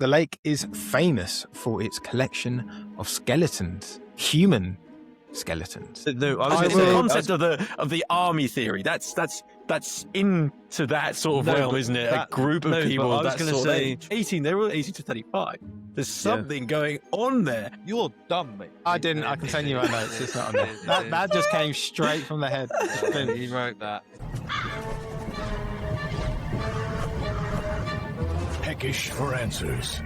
the lake is famous for its collection of skeletons, human skeletons. No, the concept of the army theory. That's into that sort of realm, isn't it? A group of people. I was going to say 18. They were 18 to 35. There's something going on there. You're dumb, mate. I can send you my notes. It's not on there. That just came straight from the head. He wrote that. Peckish for answers,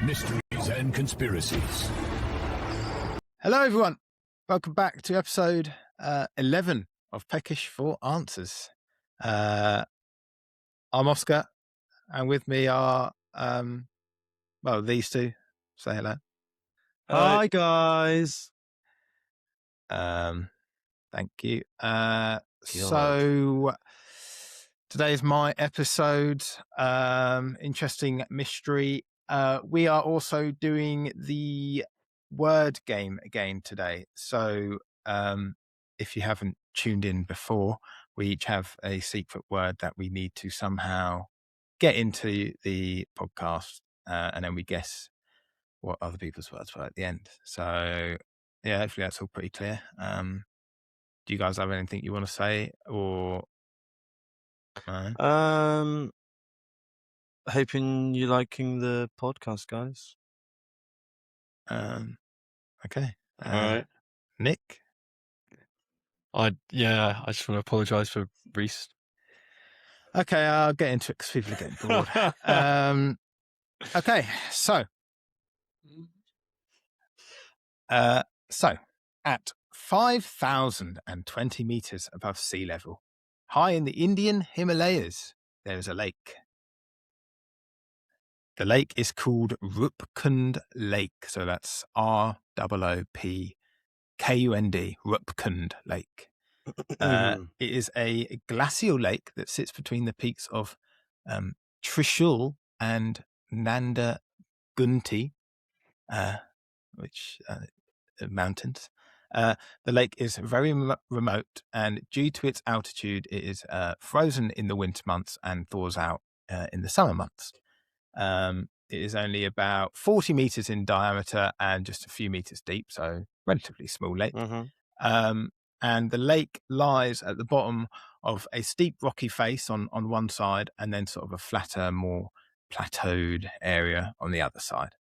mysteries and conspiracies. Hello, everyone. Welcome back to episode 11 of Peckish for Answers. I'm Oscar, and with me are, these two. Say hello. Hi, guys. Thank you. So today's my episode. Interesting mystery. We are also doing the word game again today. So if you haven't tuned in before, we each have a secret word that we need to somehow get into the podcast, and then we guess what other people's words were at the end. So yeah, hopefully that's all pretty clear. Do you guys have anything you want to say, or hoping you're liking the podcast, guys. Okay. All right. Nick? I just want to apologise for Reese. Okay, I'll get into it because people are getting bored. Okay, so at 5,020 meters above sea level, high in the Indian Himalayas, there is a lake. The lake is called Roopkund Lake. So that's Roopkund, Roopkund Lake. It is a glacial lake that sits between the peaks of Trishul and Nanda Gunti, which mountains. The lake is very remote, and due to its altitude, it is frozen in the winter months and thaws out in the summer months. It is only about 40 meters in diameter and just a few meters deep, so relatively small lake. And the lake lies at the bottom of a steep rocky face on one side, and then sort of a flatter, more plateaued area on the other side.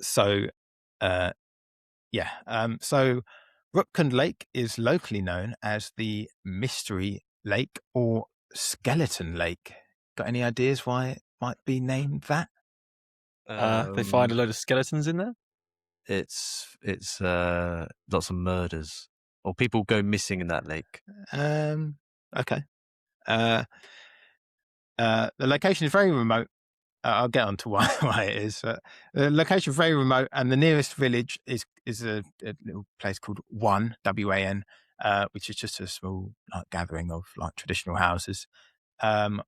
So Roopkund Lake is locally known as the Mystery Lake or Skeleton Lake. Got any ideas why it might be named that? They find a load of skeletons in there? It's lots of murders, or people go missing in that lake. Okay. The location is very remote. I'll get on to why it is. The location is very remote, and the nearest village is a little place called Wan, W-A-N, which is just a small gathering of traditional houses.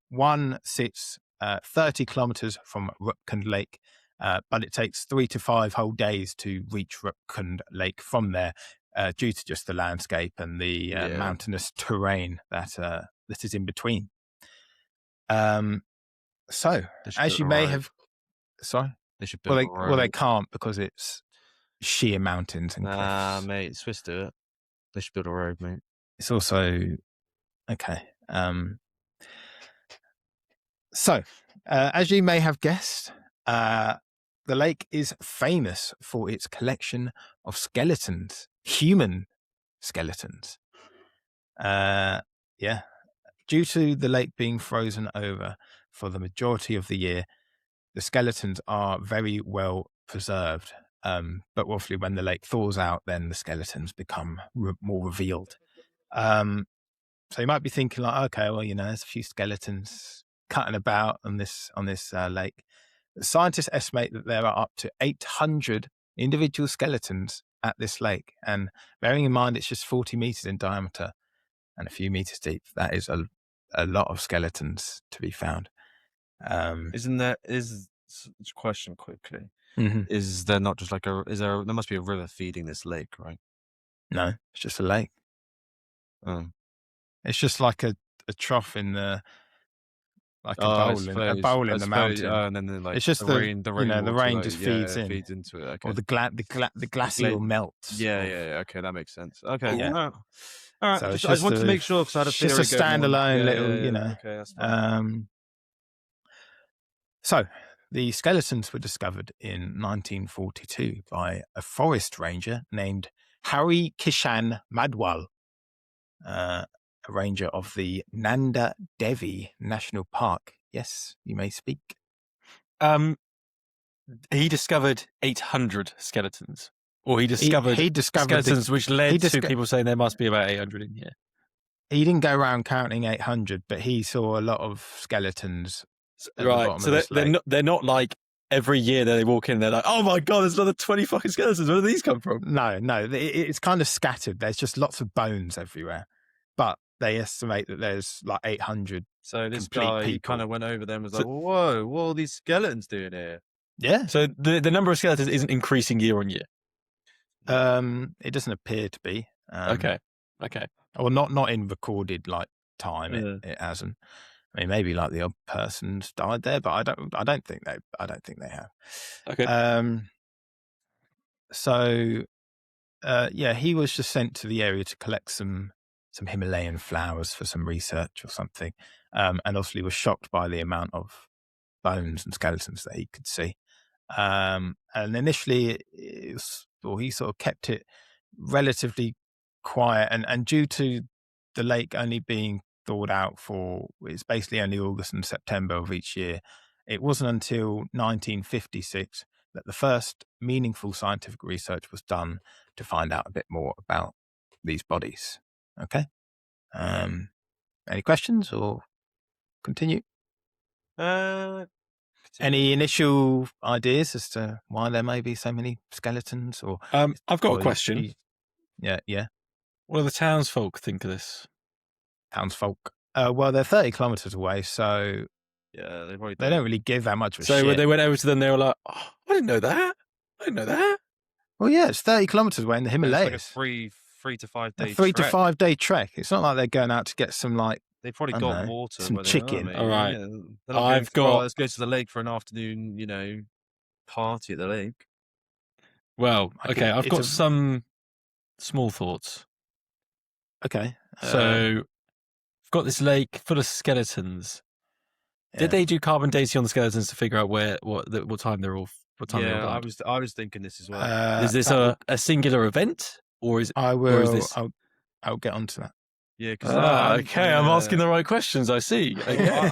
One sits 30 kilometers from Roopkund Lake, but it takes 3 to 5 whole days to reach Roopkund Lake from there, due to just the landscape and the mountainous terrain that is in between. So, as you may have, sorry, they should build a road. They can't because it's sheer mountains and cliffs. Mate, Swiss do it. They should build a road, mate. It's also okay. So, as you may have guessed, the lake is famous for its collection of skeletons, human skeletons. Due to the lake being frozen over for the majority of the year, the skeletons are very well preserved. But obviously when the lake thaws out, then the skeletons become more revealed. So you might be thinking okay, well, there's a few skeletons cutting about on this lake. The scientists estimate that there are up to 800 individual skeletons at this lake. And bearing in mind it's just 40 meters in diameter and a few meters deep, that is a lot of skeletons to be found. Question quickly. Mm-hmm. Is there not just there must be a river feeding this lake, right? No, it's just a lake. It's just like a trough in the like Oh, I a suppose. bowl I in the suppose. mountain. Oh, and then like It's just the rain, the water, rain like just feeds in, feeds into it. Okay. or the glacial melts. Yeah, yeah, yeah. Okay, that makes sense. Okay. Yeah. All right. So I just wanted to make sure because I had a it's just a theory going on. standalone Yeah, little, yeah, yeah. Okay, that's fine. So the skeletons were discovered in 1942 by a forest ranger named Hari Kishan Madwal, a ranger of the Nanda Devi National Park. Yes, you may speak. He discovered 800 skeletons, or he discovered skeletons, which led to people saying there must be about 800 in here. He didn't go around counting 800, but he saw a lot of skeletons at the bottom of this lake. They're not like every year that they walk in, they're like, oh my God, there's another 20 fucking skeletons. Where do these come from? No, it's kind of scattered. There's just lots of bones everywhere. But they estimate that there's like 800. So this guy kind of went over them and was like, whoa, what are all these skeletons doing here? Yeah. So the number of skeletons isn't increasing year on year? It doesn't appear to be. Okay. Or not in recorded like time. Yeah. It hasn't. I mean, maybe like the odd person's died there, but I don't think they have. Okay. So he was just sent to the area to collect some Himalayan flowers for some research or something, and obviously was shocked by the amount of bones and skeletons that he could see. And initially, he sort of kept it relatively quiet, and due to the lake only being thawed out it's basically only August and September of each year. It wasn't until 1956 that the first meaningful scientific research was done to find out a bit more about these bodies. Okay. Any questions or continue? Any initial ideas as to why there may be so many skeletons? Or I've got a question. Yeah. What do the townsfolk think of this? Townsfolk. Well, they're 30 kilometers away, so yeah, they don't really give that much of a shit. So when they went over to them, they were like, oh, I didn't know that. Well, yeah, it's 30 kilometers away in the Himalayas. It's like a 3 to 5 day to 5 day trek. It's not like they're going out to get some they've probably got water, some chicken. All right. Yeah, let's go to the lake for an afternoon, party at the lake. Well, okay, I've got some small thoughts. Okay. So I've got this lake full of skeletons. Yeah. Did they do carbon dating on the skeletons to figure out what time they're all? What time? Yeah, I was thinking this as well. Is this a singular event, or is it? Or is this? I'll get onto that. Yeah. I'm asking the right questions. I see. Okay.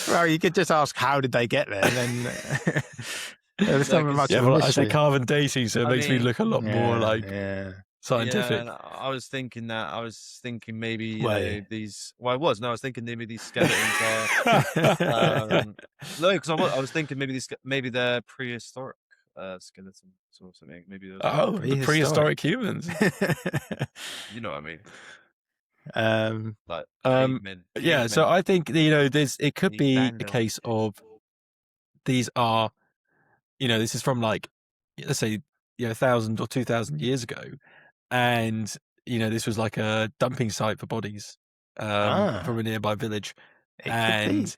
Well, you could just ask, how did they get there? And then there's not much. I say carbon dating, so it makes me look a lot more like scientific. Yeah, I was thinking maybe these. Well, I was thinking maybe these skeletons are. No, because I was thinking maybe they're prehistoric skeletons or something. Maybe those the prehistoric humans. You know what I mean? Cavemen. Yeah. So I think it could be a case of these are, this is from like, let's say 1,000 or 2,000 years ago. And, this was like a dumping site for bodies from a nearby village. And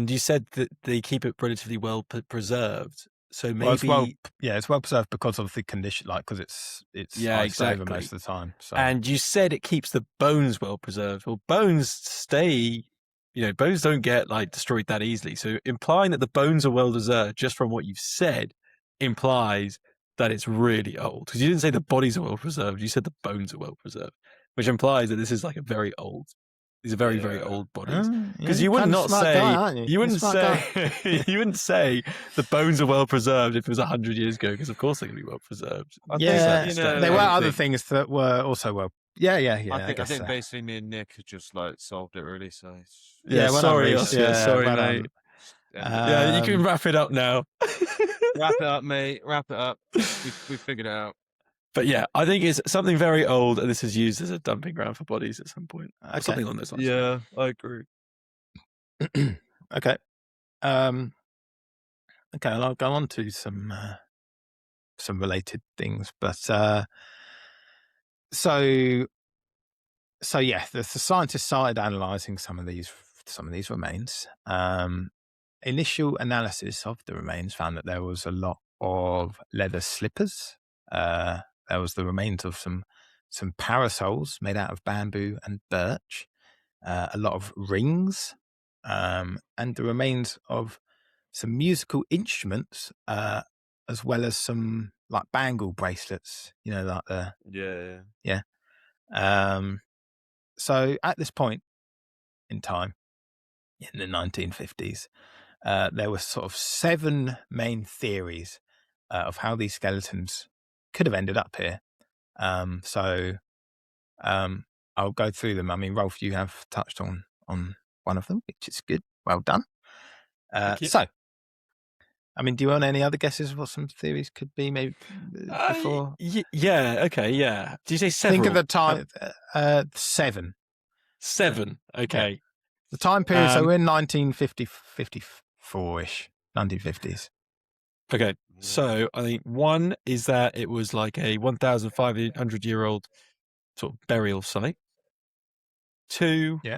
you said that they keep it relatively well preserved. So maybe... it's well preserved because of the condition, like, because it's over most of the time. So. And you said it keeps the bones well preserved. Well, bones stay... bones don't get like destroyed that easily. So implying that the bones are well preserved, just from what you've said, implies that it's really old. Because you didn't say the bodies are well preserved, you said the bones are well preserved, which implies that this is like these are very, very old bodies. Because you would not say, you wouldn't say the bones are well preserved if it was 100 years ago, because of course they're going to be well preserved. There were other things that were also well. Yeah. I think basically me and Nick just like solved it really. So sorry, mate. You can wrap it up now. Wrap it up, mate. Wrap it up. We figured it out. But yeah, I think it's something very old, and this is used as a dumping ground for bodies at some point. Okay. Something along those lines. Yeah, I agree. Okay. Okay, I'll go on to some related things, but so yeah, the scientists started analysing some of these unearthed some of these remains. Initial analysis of the remains found that there was a lot of leather slippers. There was the remains of some parasols made out of bamboo and birch, a lot of rings, and the remains of some musical instruments, as well as some like bangle bracelets, like the Yeah. So at this point in time, in the 1950s, there were sort of 7 main theories of how these skeletons could have ended up here. I'll go through them. I mean, Rolf, you have touched on one of them, which is good. Well done. So, I mean, do you want any other guesses of what some theories could be? Maybe before. Yeah. Okay. Yeah. Did you say several? Think of the time. 7. 7. Okay. Yeah. The time period. So we're in 1954-ish, 1950s. Okay. So I think one is that it was like a 1,500-year-old sort of burial site. 2. Yeah.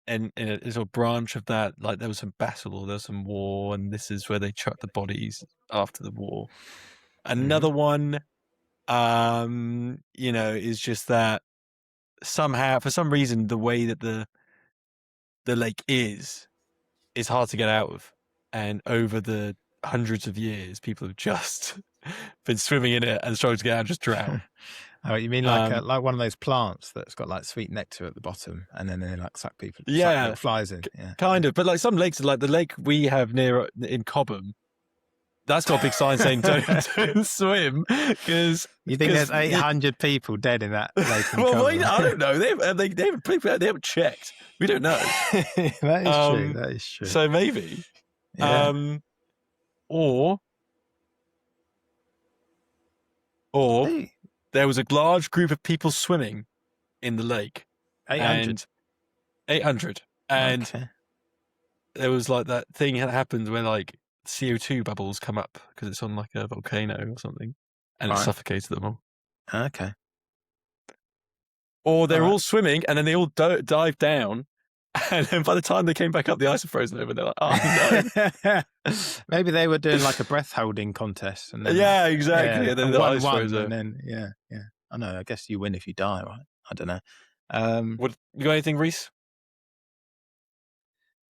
And in a sort of branch of that, like there was some battle or there was some war, and this is where they chucked the bodies after the war. Another one, is just that somehow, for some reason, the way that the lake is hard to get out of, and over the hundreds of years, people have just been swimming in it and struggled to get out and just drown. Oh, you mean like one of those plants that's got like sweet nectar at the bottom, and then they like suck little flies in. Yeah, kind of. But like some lakes, like the lake we have in Cobham, that's got a big sign saying don't swim, because you think there's 800 people dead in that lake. Well, I don't know. They haven't checked. We don't know. That is true. That is true. So maybe, or hey. There was a large group of people swimming in the lake. 800. 800. And there was like that thing that happened where like CO2 bubbles come up because it's on like a volcano or something, and it suffocated them all. Okay. Or they're all swimming and then they all dive down, and then by the time they came back up, the ice had frozen over. And they're like, "Oh no!" Maybe they were doing like a breath holding contest. And then, exactly. And then the ice froze over. And then I know. I guess you win if you die, right? I don't know. You got anything, Reese?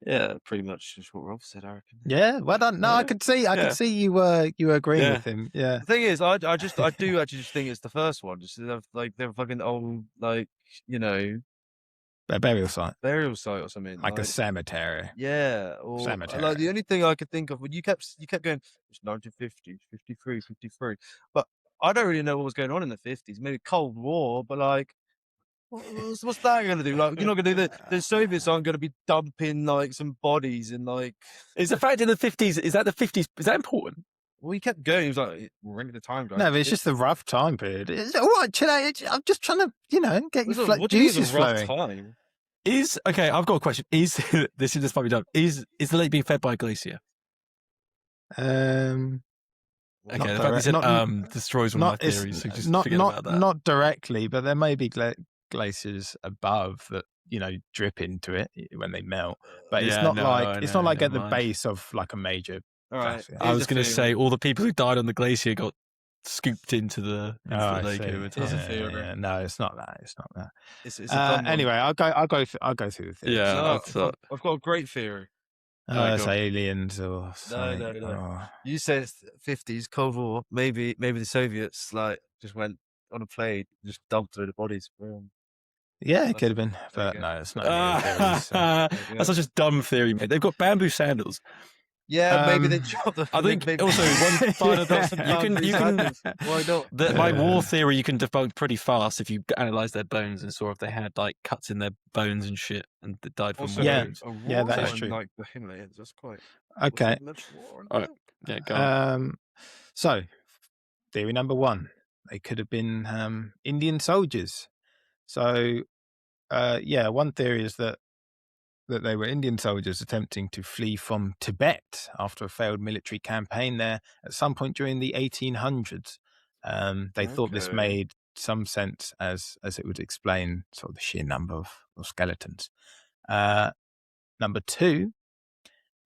Yeah, pretty much just what Rolf said, I reckon. Yeah, well done. No, I could see you were agreeing with him. Yeah. The thing is, I do actually just think it's the first one. Just like they're fucking old, like a burial site or something, like a cemetery. Yeah, or cemetery. Like the only thing I could think of when you kept going, it's 1950s, 53, but I don't really know what was going on in the 50s. Maybe Cold War, but like. What's that going to do? Like, you're not going to do the Soviets aren't going to be dumping like some bodies in like. Is the fact in the 50s? Is that the 50s? Is that important? Well, he kept going. He was like, "We're into the time, guys." No, but it's just the rough time period. It's all right, chill out. I'm just trying to, get your juices flowing. Time? Okay? I've got a question. This might be done. Is the lake being fed by a glacier? Okay, the fact you said destroys one of my theories. So just forget about that. Not directly, but there may be glaciers above that drip into it when they melt, but it's not like at the base of like a major glacier. I was going to say all the people who died on the glacier got scooped into the lake over time. No, it's not that. It's not that. It's anyway, I'll go through the theories. Yeah, I've got a great theory. It's aliens or something. No. You said 50s Cold War. Maybe the Soviets like just went on a plane, just dumped through the bodies. Yeah, it could have been, but no, it's not. That's such a dumb theory, mate. They've got bamboo sandals. Yeah, maybe they chopped the. I think also one final you can. Why not? My war theory you can debunk pretty fast if you analyze their bones and saw if they had like cuts in their bones and shit and they died from wounds. Yeah, that is true. Like the Himalayas, that's quite okay. All right. Yeah, go on. So, theory number 1: they could have been Indian soldiers. So, one theory is that they were Indian soldiers attempting to flee from Tibet after a failed military campaign there at some point during the 1800s. They thought this made some sense as it would explain sort of the sheer number of skeletons. Number 2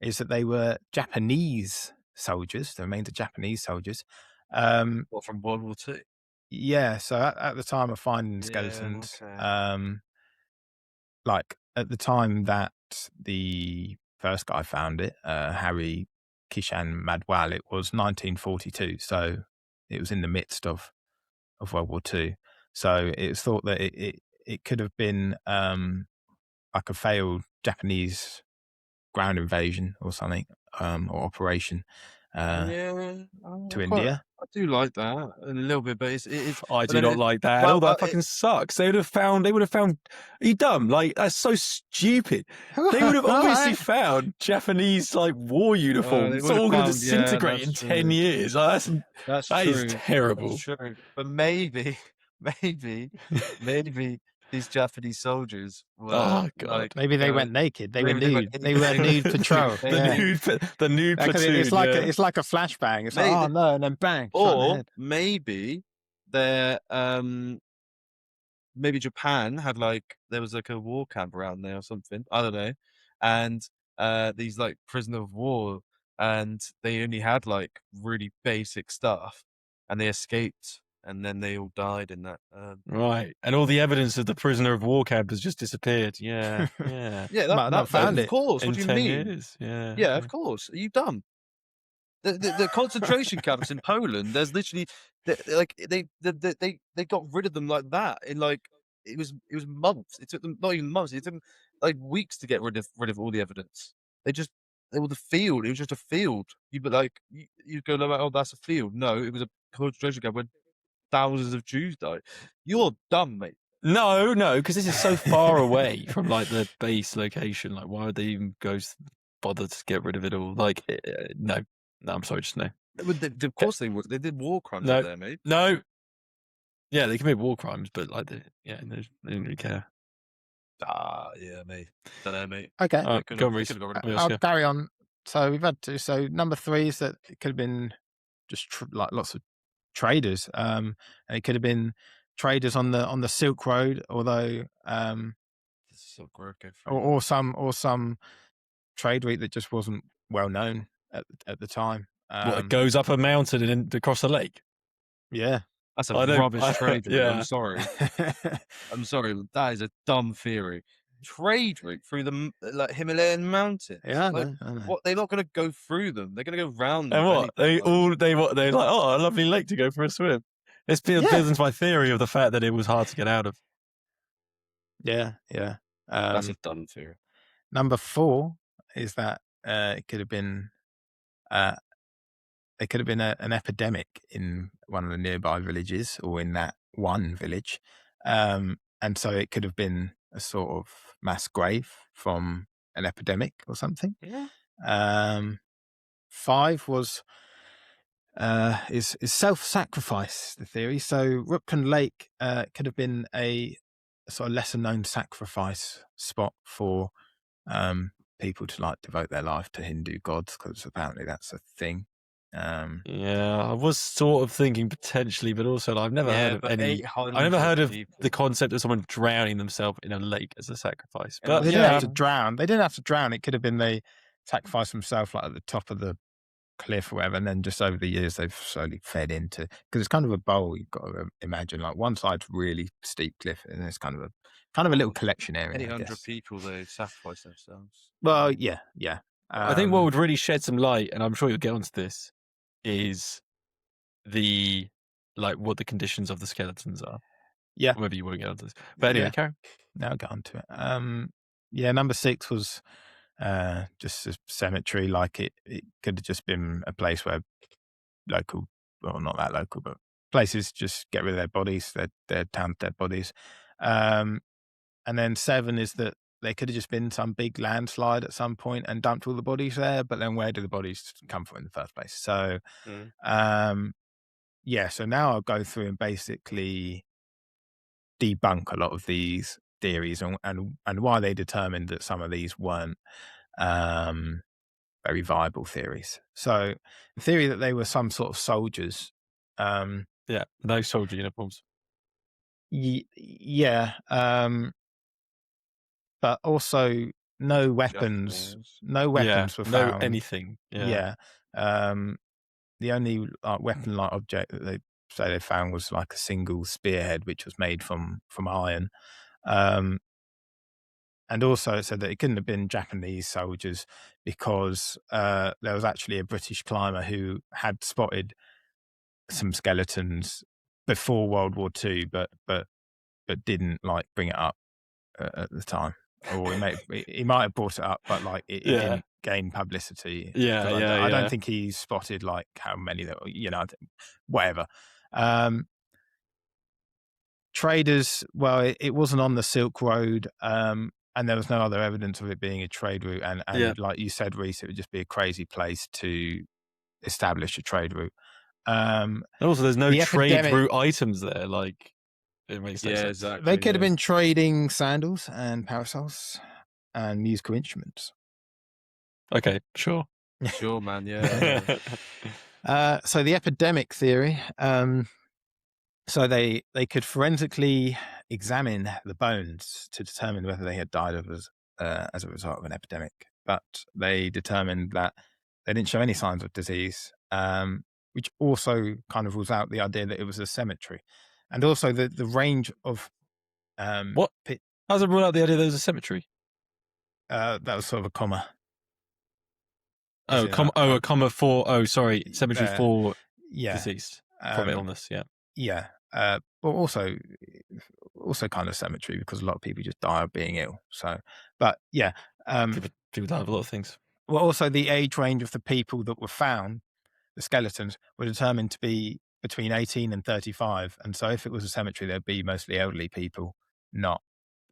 is that they were Japanese soldiers. The remains of Japanese soldiers. From World War II? Yeah, so at the time of finding skeletons, like at the time that the first guy found it, Harry Kishan Madwal, it was 1942, so it was in the midst of World War II. So it's thought that it could have been like a failed Japanese ground invasion or something, or operation to India. I do like that a little bit, but it's I do not like that. All that fucking sucks. They would have found. Are you dumb? Like, that's so stupid. They would have obviously found Japanese like war uniforms. It's all going to disintegrate in 10 years. Like, that is terrible. That's true. But maybe these Japanese soldiers were, oh god, like, maybe they went naked. They were nude. They were nude patrol. the nude platoon. It's like a flashbang. It's like, oh no, and then bang. Or maybe they're maybe Japan had there was like a war camp around there or something. I don't know. And these like prisoner of war, and they only had like really basic stuff, and they escaped. And then they all died in that. Right. And all the evidence of the prisoner of war camp has just disappeared. Yeah. Yeah. Yeah, that found it. Of course. In what do you 10 mean? Years. Yeah. Yeah, of course. Are you dumb? The concentration camps in Poland, there's literally they got rid of them like that in like it was months. It took them not even months. It took them like weeks to get rid of all the evidence. They were the field. It was just a field. You go like, oh, that's a field. No, it was a concentration camp where thousands of Jews died. You're dumb, mate. No, because this is so far away from like the base location. Like, why would they even bother to get rid of it all? Like, no, I'm sorry, just no. Of course they would. They did war crimes out there, mate. No. Yeah, they commit war crimes, but like, they didn't really care. Yeah, mate. Don't know, mate. Okay, I'll carry on. So we've had 2. So number 3 is that it could have been just like lots of traders, and it could have been traders on the Silk Road, although Silk Road, or some trade route that just wasn't well known at the time. It goes up a mountain and across the lake. Yeah, that's a rubbish trade route. Yeah. I'm sorry. I'm sorry. That is a dumb theory. Trade route through the Himalayan mountains. Yeah, I know. What? They're not going to go through them. They're going to go round them. And what? They're like, oh, a lovely lake to go for a swim. This builds into my theory of the fact that it was hard to get out of. Yeah. That's a dumb theory. Number 4 is that it could have been there could have been an epidemic in one of the nearby villages or in that one village, and so it could have been a sort of mass grave from an epidemic or something. Yeah. 5 was is self-sacrifice, the theory. So Roopkund Lake could have been a sort of lesser known sacrifice spot for people to like devote their life to Hindu gods, because apparently that's a thing. Yeah, I was sort of thinking potentially, but also I've never heard of any. I never heard of the concept of someone drowning themselves in a lake as a sacrifice. But they didn't have to drown. They didn't have to drown. It could have been they sacrificed themselves like at the top of the cliff or whatever, and then just over the years they've slowly fed into, because it's kind of a bowl. You've got to imagine like one side's really steep cliff, and it's kind of a little collection area. 800 people they sacrifice themselves. Well, yeah. I think what would really shed some light, and I'm sure you'll get onto this, is what the conditions of the skeletons are. Yeah. Maybe you won't get onto this. But anyway, Karen. Now I'll get onto it. Number 6 was just a cemetery. Like it could have just been a place where local, well, not that local, but places just get rid of their bodies, their town dead bodies. And then 7 is that they could have just been some big landslide at some point and dumped all the bodies there, but then where do the bodies come from in the first place? So, so now I'll go through and basically debunk a lot of these theories and why they determined that some of these weren't very viable theories. So the theory that they were some sort of soldiers. No soldier uniforms. Yeah. but also no weapons. No weapons were no found. anything. Yeah. The only weapon-like object that they say they found was like a single spearhead, which was made from iron. And also it said that it couldn't have been Japanese soldiers because there was actually a British climber who had spotted some skeletons before World War II, but didn't like bring it up at the time. Or he might have brought it up, but like it didn't gain publicity. I don't think he spotted like how many there were, whatever. Traders, well, it wasn't on the Silk Road, and there was no other evidence of it being a trade route. And like you said, Reese, it would just be a crazy place to establish a trade route. Also, there's no trade route items there. Like, it makes no sense. Exactly. They could have been trading sandals and parasols and musical instruments. Okay, sure. Sure, man. Yeah. So the epidemic theory. So they could forensically examine the bones to determine whether they had died as a result of an epidemic, but they determined that they didn't show any signs of disease, which also kind of rules out the idea that it was a cemetery, and also the range of what? How does it rule out the idea there was a cemetery? That was sort of a comma. A comma for. Oh, sorry, cemetery for deceased from illness. Yeah. But also kind of cemetery because a lot of people just die of being ill. So, but yeah, people die of a lot of things. Well, also the age range of the people that were found, the skeletons, were determined to be between 18 and 35. And so, if it was a cemetery, there'd be mostly elderly people, not.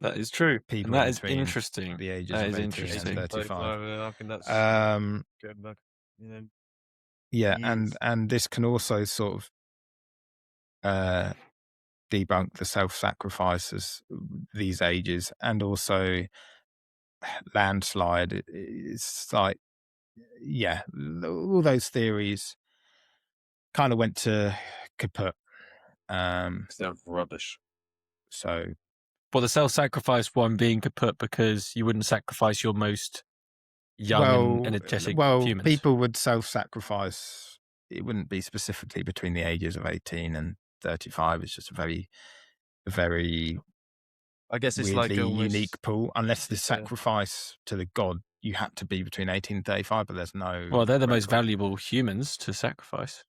That is true. People and that is interesting. The ages that of is 18 interesting. and 35. I think that's going back. Yeah, and this can also sort of debunk the self-sacrifices these ages, and also landslide. It's like, yeah, all those theories kind of went to kaput. Sounds rubbish. So, but the self-sacrifice one being kaput because you wouldn't sacrifice your most young and energetic humans. People would self-sacrifice. It wouldn't be specifically between the ages of 18 and 35. It's just a very, very, I guess it's weirdly like almost unique pool. Unless the sacrifice to the god, you had to be between 18 and 35, but there's no. Well, they're the most valuable humans to sacrifice.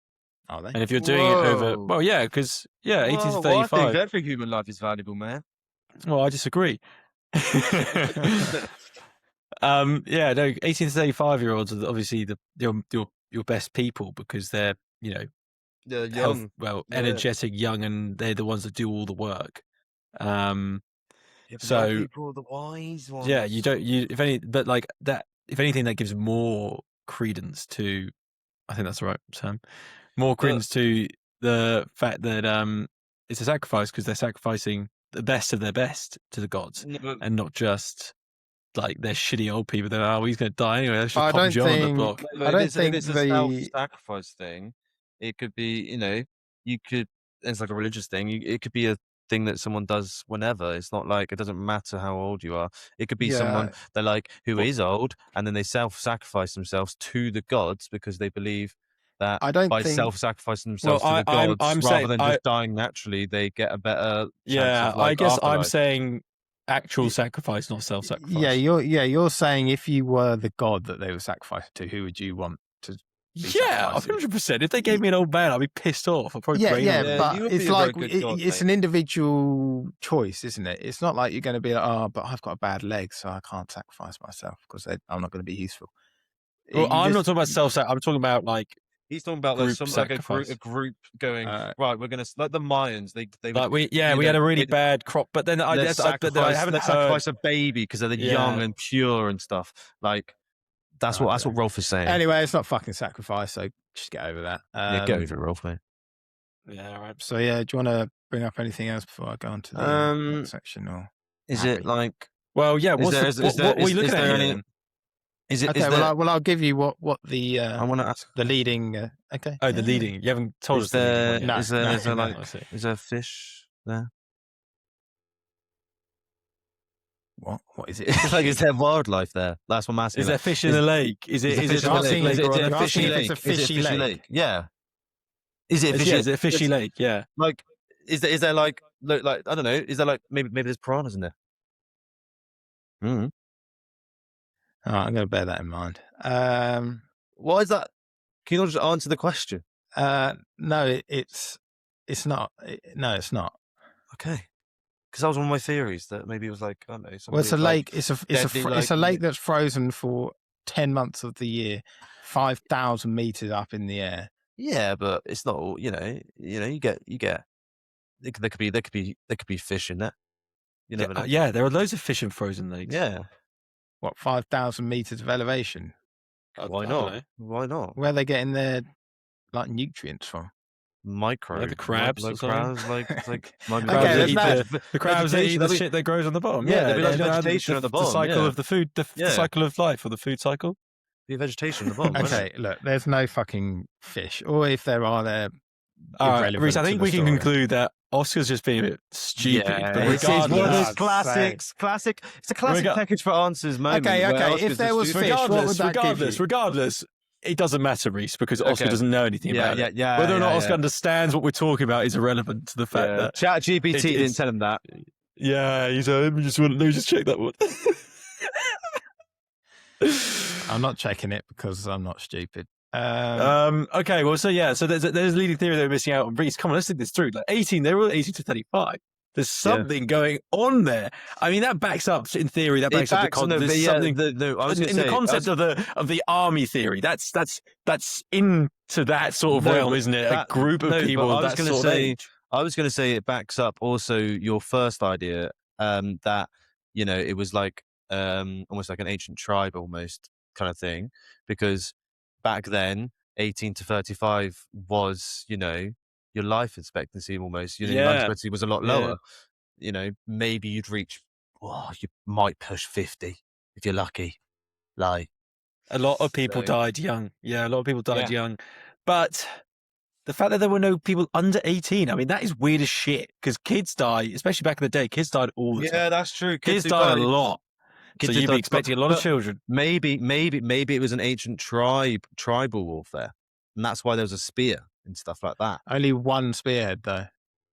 Are they? And if you're doing it over, well, yeah, because 18 to 35. Well, I think every human life is valuable, man. Well, I disagree. Yeah, no, 18 to 35-year-olds are obviously your best people because they're they're young, energetic, young, and they're the ones that do all the work. So people are the wise ones. Yeah, if anything, that gives more credence to. I think that's the right term. More credence to the fact that it's a sacrifice because they're sacrificing the best of their best to the gods, and not just like they're shitty old people that he's going to die anyway. Let's just pop Joe on the block. I don't think it's a self-sacrifice thing. It could be, it's like a religious thing. It could be a thing that someone does whenever. It's not like it doesn't matter how old you are. It could be someone they're like who is old, and then they self-sacrifice themselves to the gods because they believe that by self-sacrificing themselves to the gods, rather than just dying naturally, they get a better chance of, like, I guess afterlife. I'm saying actual sacrifice, not self-sacrifice. You're saying if you were the god that they were sacrificing to, who would you want to? 100%. If they gave me an old man, I'd be pissed off. I'd probably but it's like it's an individual choice, isn't it? It's not like you're going to be like, but I've got a bad leg, so I can't sacrifice myself because I'm not going to be useful. Well, I'm not talking about self-sacrifice. I'm talking about like. He's talking about a group going right. We're gonna like the Mayans. They like we had a really bad crop, but then I haven't sacrifice a baby because they're young and pure and stuff. Like that's what Rolf is saying. Anyway, it's not fucking sacrifice, so just get over that. Get over it, Rolf, mate. Yeah, all right. So do you want to bring up anything else before I go on to the next section? Or is it like? Well, yeah. What are we looking at here? Is it? Okay, I'll give you what the I want to ask the leading. Okay. Oh, the leading. You haven't told us. Is there a fish there? What? What is it? It's like, is there wildlife there? That's what I'm asking. Is there fish in the lake? Is it fish a in the lake? lake Is it or a other fishy if lake? it's a fishy lake? Yeah. Is it a fishy? Yeah, is it a fishy lake? Yeah. Like, is there like I don't know? Is there like maybe there's piranhas in there? All right, I'm going to bear that in mind. Why is that? Can you not just answer the question? No, it's not. No, it's not. Okay. Because that was one of my theories that maybe it was like, I don't know. Well, it's a lake. It's deadly, a lake that's frozen for 10 months of the year, 5,000 meters up in the air. Yeah, but it's not all. You get. There could be fish in there. You never know. Yeah, there are loads of fish in frozen lakes. Yeah. What, 5,000 meters of elevation? Why not? Why not? Where are they getting their like nutrients from? Micro, the crabs, like crabs, like Okay, the crabs that eat the shit that grows on the bottom. Yeah, there'd be they like know vegetation at the bottom. The cycle yeah. of the food, the cycle of life, or the food cycle. Be vegetation at the bottom. Okay, look, there's no fucking fish, or if there are, they're All right, irrelevant Reece, I to think the we can story. conclude that Oscar's just being a bit stupid. Yeah, but it's one of those regardless, classics. Classic. It's a classic package for answers moment. Okay, where okay. Oscar's If there just was stupid. fish, what would that give you? regardless, it doesn't matter, Reece, because Oscar Okay. doesn't know anything about it. Yeah. Whether or not Oscar understands what we're talking about is irrelevant to the fact that ChatGPT didn't tell him that. Yeah, he's let me just check that one. I'm not checking it because I'm not stupid. Okay, well, so there's a leading theory that we're missing out on. Reece, come on, let's think this through. Like 18, they were 18 to 35. There's something going on there. I mean, that backs up, in theory, that backs up the concept. There's something the concept of the army theory. That's into that sort of realm, isn't it? A group of people of that sort of age. I was going to say it backs up also your first idea that it was like almost like an ancient tribe almost kind of thing, because back then 18 to 35 was your life expectancy almost. Your life expectancy was a lot lower. Maybe you'd reach you might push 50 if you're lucky. Like a lot of people died young. Yeah, a lot of people died young. But the fact that there were no people under 18, I mean, that is weird as shit, because kids die, especially back in the day, kids died all the time. Yeah, that's true. Kids died a lot. So you'd be expecting a lot of children. Maybe it was an ancient tribal warfare, and that's why there was a spear and stuff like that. Only one spearhead, though.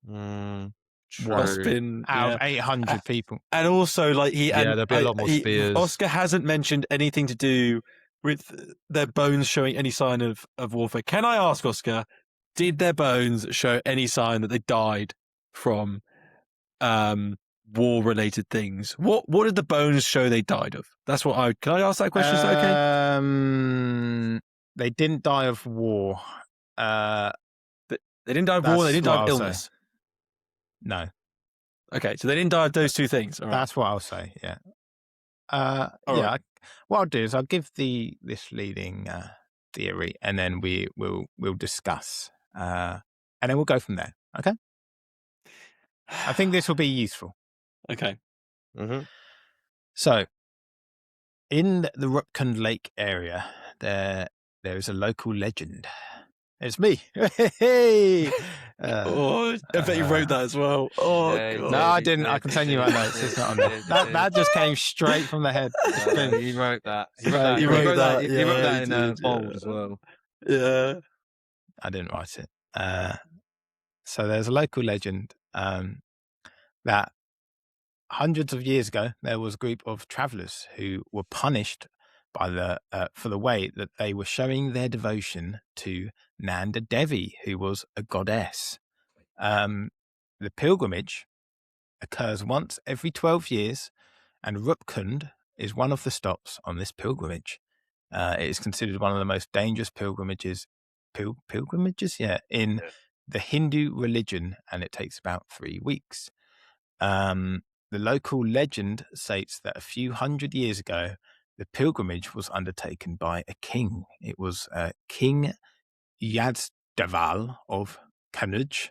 Must been out of 800 people. And also, like there'll be a lot more spears. Oscar hasn't mentioned anything to do with their bones showing any sign of warfare. Can I ask, Oscar, did their bones show any sign that they died from war-related things? What did the bones show they died of? That's what can I ask that question? Is that okay? They didn't die of war. They didn't die of war. They didn't die of illness. No. Okay, so they didn't die of those two things. All right. That's what I'll say. Yeah. Right. What I'll do is I'll give this leading theory, and then we'll discuss, and then we'll go from there. Okay. I think this will be useful. Okay. Mm-hmm. So, in the Roopkund Lake area, there is a local legend. It's me. Hey! I bet you wrote that as well. Oh, God. No, I didn't. I can send you my notes. It's not on there. That just came straight from the head. You wrote that. You wrote that. You wrote that in bold as well. Yeah. I didn't write it. So there's a local legend that hundreds of years ago, there was a group of travelers who were punished by for the way that they were showing their devotion to Nanda Devi, who was a goddess. The pilgrimage occurs once every 12 years, and Roopkund is one of the stops on this pilgrimage. It is considered one of the most dangerous pilgrimages in the Hindu religion, and it takes about 3 weeks. The local legend states that a few hundred years ago, the pilgrimage was undertaken by a king. It was King Yazdavad of Kannauj,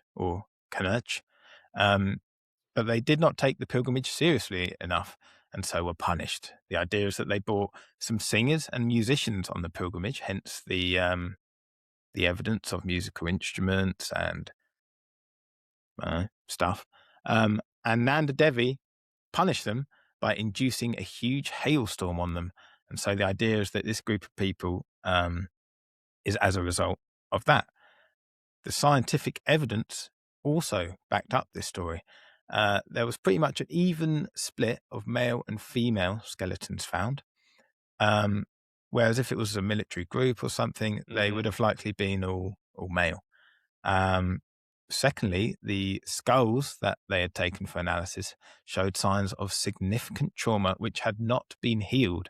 but they did not take the pilgrimage seriously enough, and so were punished. The idea is that they brought some singers and musicians on the pilgrimage, hence the evidence of musical instruments and stuff. And Nanda Devi punished them by inducing a huge hailstorm on them. And so the idea is that this group of people is as a result of that. The scientific evidence also backed up this story. There was pretty much an even split of male and female skeletons found. Whereas if it was a military group or something, they would have likely been all male. Secondly, the skulls that they had taken for analysis showed signs of significant trauma which had not been healed.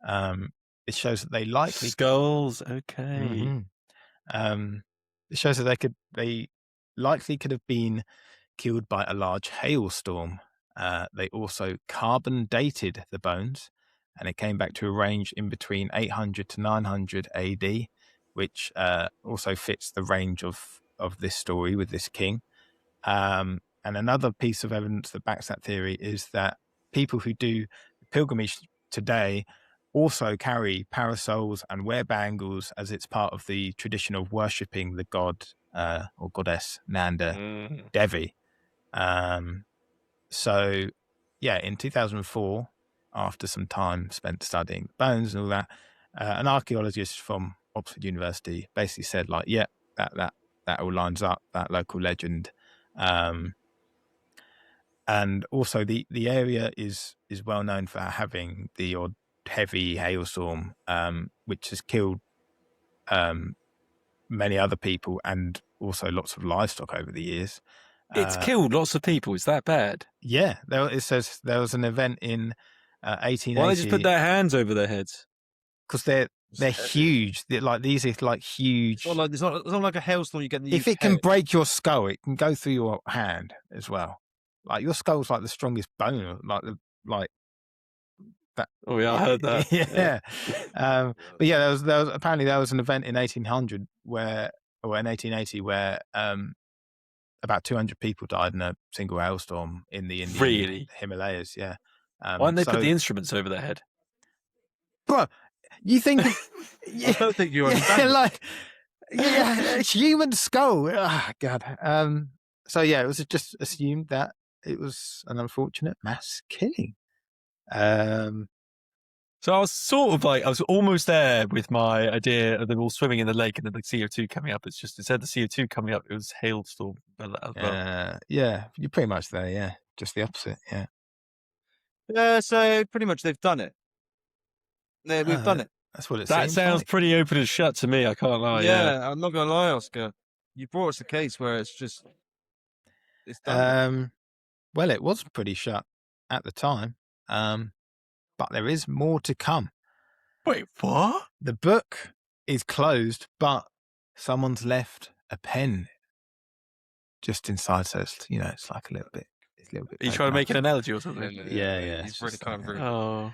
It shows that they likely skulls. Okay. It shows that they likely could have been killed by a large hailstorm. They also carbon dated the bones, and it came back to a range in between 800 to 900 AD, which also fits the range of this story with this king. And another piece of evidence that backs that theory is that people who do pilgrimage today also carry parasols and wear bangles, as it's part of the tradition of worshipping the god or goddess Nanda Devi. So, yeah, in 2004, after some time spent studying bones and all that, an archaeologist from Oxford University basically said, like, yeah, that all lines up, that local legend. And also the area is well known for having the odd heavy hailstorm, which has killed many other people and also lots of livestock over the years. It's killed lots of people. Is that bad? Yeah, it says there was an event in 1880. Why don't they just put their hands over their heads? Because they're huge. These are like huge. It's not like a hailstorm you get in the If UK. it can break your skull, it can go through your hand as well. Like your skull's like the strongest bone, like that. Oh yeah, I heard that. Yeah. But yeah, there was apparently there was an event in 1880 where about 200 people died in a single hailstorm in the Indian Himalayas. Yeah. Why don't they put the instruments over their head? Bro, you think? I don't think you understand. Human skull. Oh, God. So yeah, it was just assumed that it was an unfortunate mass killing. So I was almost there with my idea of them all swimming in the lake and then the CO2 coming up. It's just, instead of the CO2 coming up, it was hailstorm as well. Yeah, you're pretty much there. Yeah, just the opposite. Yeah. So pretty much they've done it. We've done it. That's what it That seems sounds like. pretty open and shut to me. I can't lie. Yeah, I'm not gonna lie, Oscar. You brought us a case where it's done. Well, it was pretty shut at the time, but there is more to come. Wait, what? The book is closed, but someone's left a pen just inside, so it's like a little bit. It's a little bit. Are you trying to make an analogy or something? Yeah. He's really kind of rude. Oh.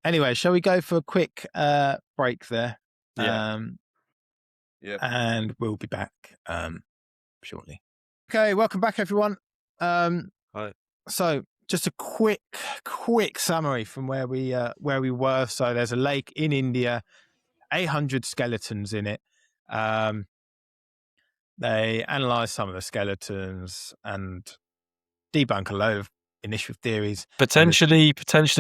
Anyway, shall we go for a quick break there? Yeah. And we'll be back shortly. Okay, welcome back, everyone. Hi. So, just a quick summary from where we were. So, there's a lake in India, 800 skeletons in it. They analysed some of the skeletons and debunk a load of initial theories. Potentially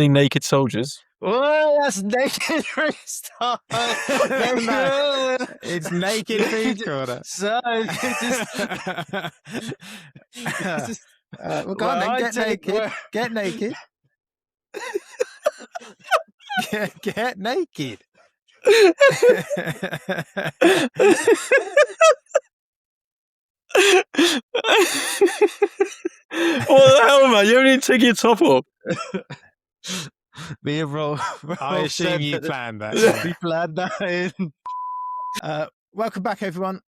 naked soldiers. Oh, that's naked freestyle. It's naked food corner. So well, go on then, get naked. Get naked. Get naked. What the hell, man? You haven't even taken your top off. Me and Roll. I assume you planned that. We planned that in. Welcome back, everyone.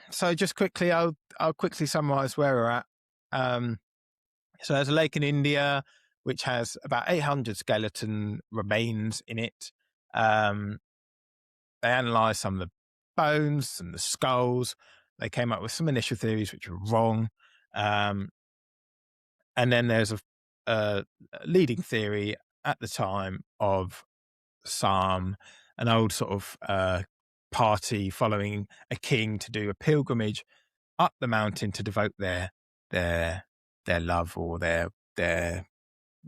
So just quickly, I'll quickly summarise where we're at. So there's a lake in India which has about 800 skeleton remains in it. They analysed some of the bones and the skulls. They came up with some initial theories which were wrong. And then there's a leading theory at the time of an old sort of party following a king to do a pilgrimage up the mountain to devote their love or their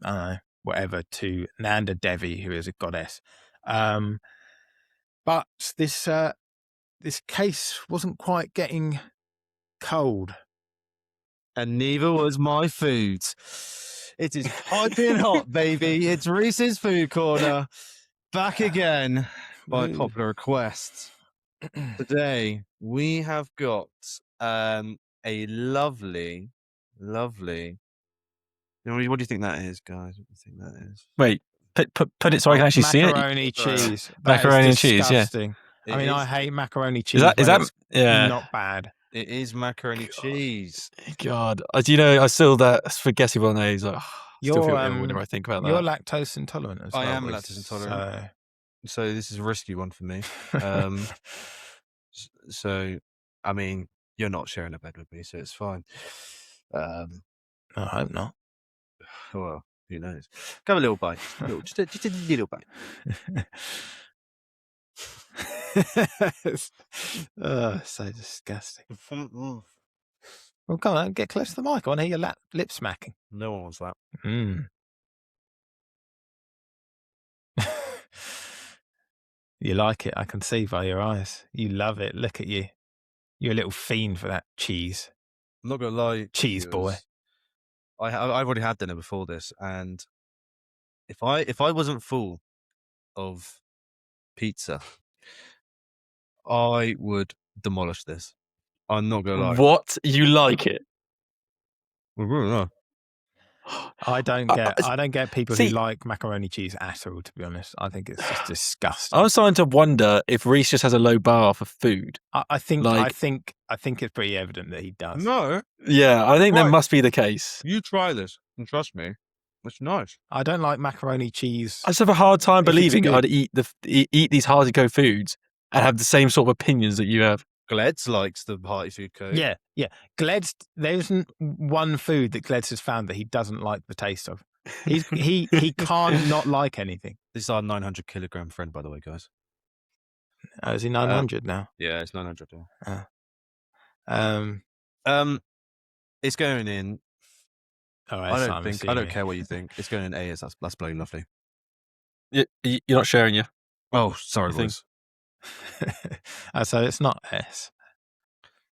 I don't know, whatever, to Nanda Devi, who is a goddess. But this case wasn't quite getting cold. And neither was my food. It is piping hot, baby. It's Reese's Food Corner. Back again by Woo. popular request. Today, we have got a lovely... What do you think that is, guys? What do you think that is? Wait, put it so I can actually see it. Macaroni cheese. Macaroni and cheese, yeah. Disgusting. I mean, I hate macaroni cheese. Is that yeah? Not bad. It is macaroni cheese. God, do you know, I still that spaghetti bolognese. Like, still feel ill whenever I think about that. You're lactose intolerant as well. I am lactose intolerant. So this is a risky one for me. So, I mean, you're not sharing a bed with me, so it's fine. I hope not. Well, who knows? Have a little bite. Just a little bite. So disgusting. Well, come on, get close to the mic. I want to hear your lip smacking. No one wants that. You like it, I can see by your eyes. You love it. Look at you. You're a little fiend for that cheese. I'm not going to lie. Cheese boy. I've already had dinner before this, and if I wasn't full of pizza, I would demolish this. I'm not going to lie. What? You like it? I don't get people who like macaroni cheese at all, to be honest. I think it's just disgusting. I'm starting to wonder if Reese just has a low bar for food. I think it's pretty evident that he does. No. Yeah, I think that must be the case. You try this and trust me, it's nice. I don't like macaroni cheese. I just have a hard time believing I'd eat these hard-to-go foods and have the same sort of opinions that you have. Gleds likes the hearty food code. Yeah. Gleds, there isn't one food that Gleds has found that he doesn't like the taste of. He can't not like anything. This is our 900 kilogram friend, by the way, guys. Oh, is he 900 now? Yeah, it's 900 now. It's going in. Oh, I don't care what you think. It's going in A. That's bloody lovely. You're not sharing, yeah? Oh, sorry, boys. So it's not S.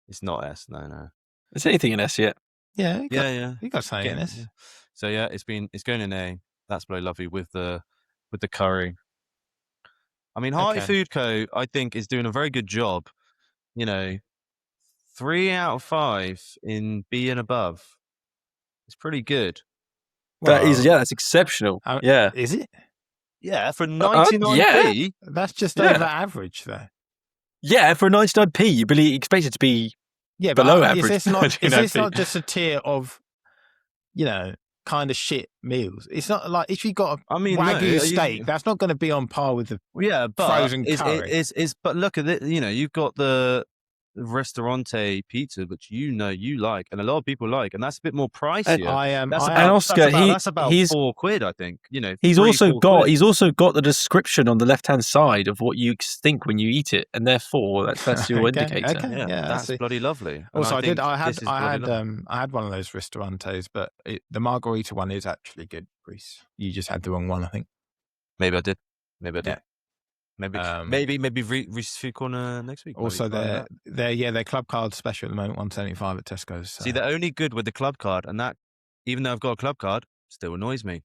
It's not S. No. Is anything in S yet? Yeah. You got something in S. Yeah. So yeah, it's going in A. That's bloody lovely with the curry. I mean, Hearty Food Co. I think is doing a very good job. 3 out of 5 in B and above. It's pretty good. That's exceptional. Yeah. Is it? Yeah, for 99p. That's just over average, though. Yeah, for 99p, you expect it to be below average. Is this not just a tier of, kind of shit meals? It's not like if you got a Wagyu steak, that's not going to be on par with the frozen curry. But look at it. You've got the Ristorante pizza, which you like, and a lot of people like, and that's a bit more pricier. That's about £4, I think. He's also got the description on the left hand side of what you think when you eat it, and therefore that's your indicator. Okay. Yeah, that's bloody lovely. Also, I had one of those Ristorantes, but the margarita one is actually good. Reese, you just had the wrong one, I think. Maybe I did. Yeah. Maybe Reese's Food Corner next week. Also, their club card special at the moment, $1.75 at Tesco's. So. See, they're only good with the club card, and that, even though I've got a club card, still annoys me.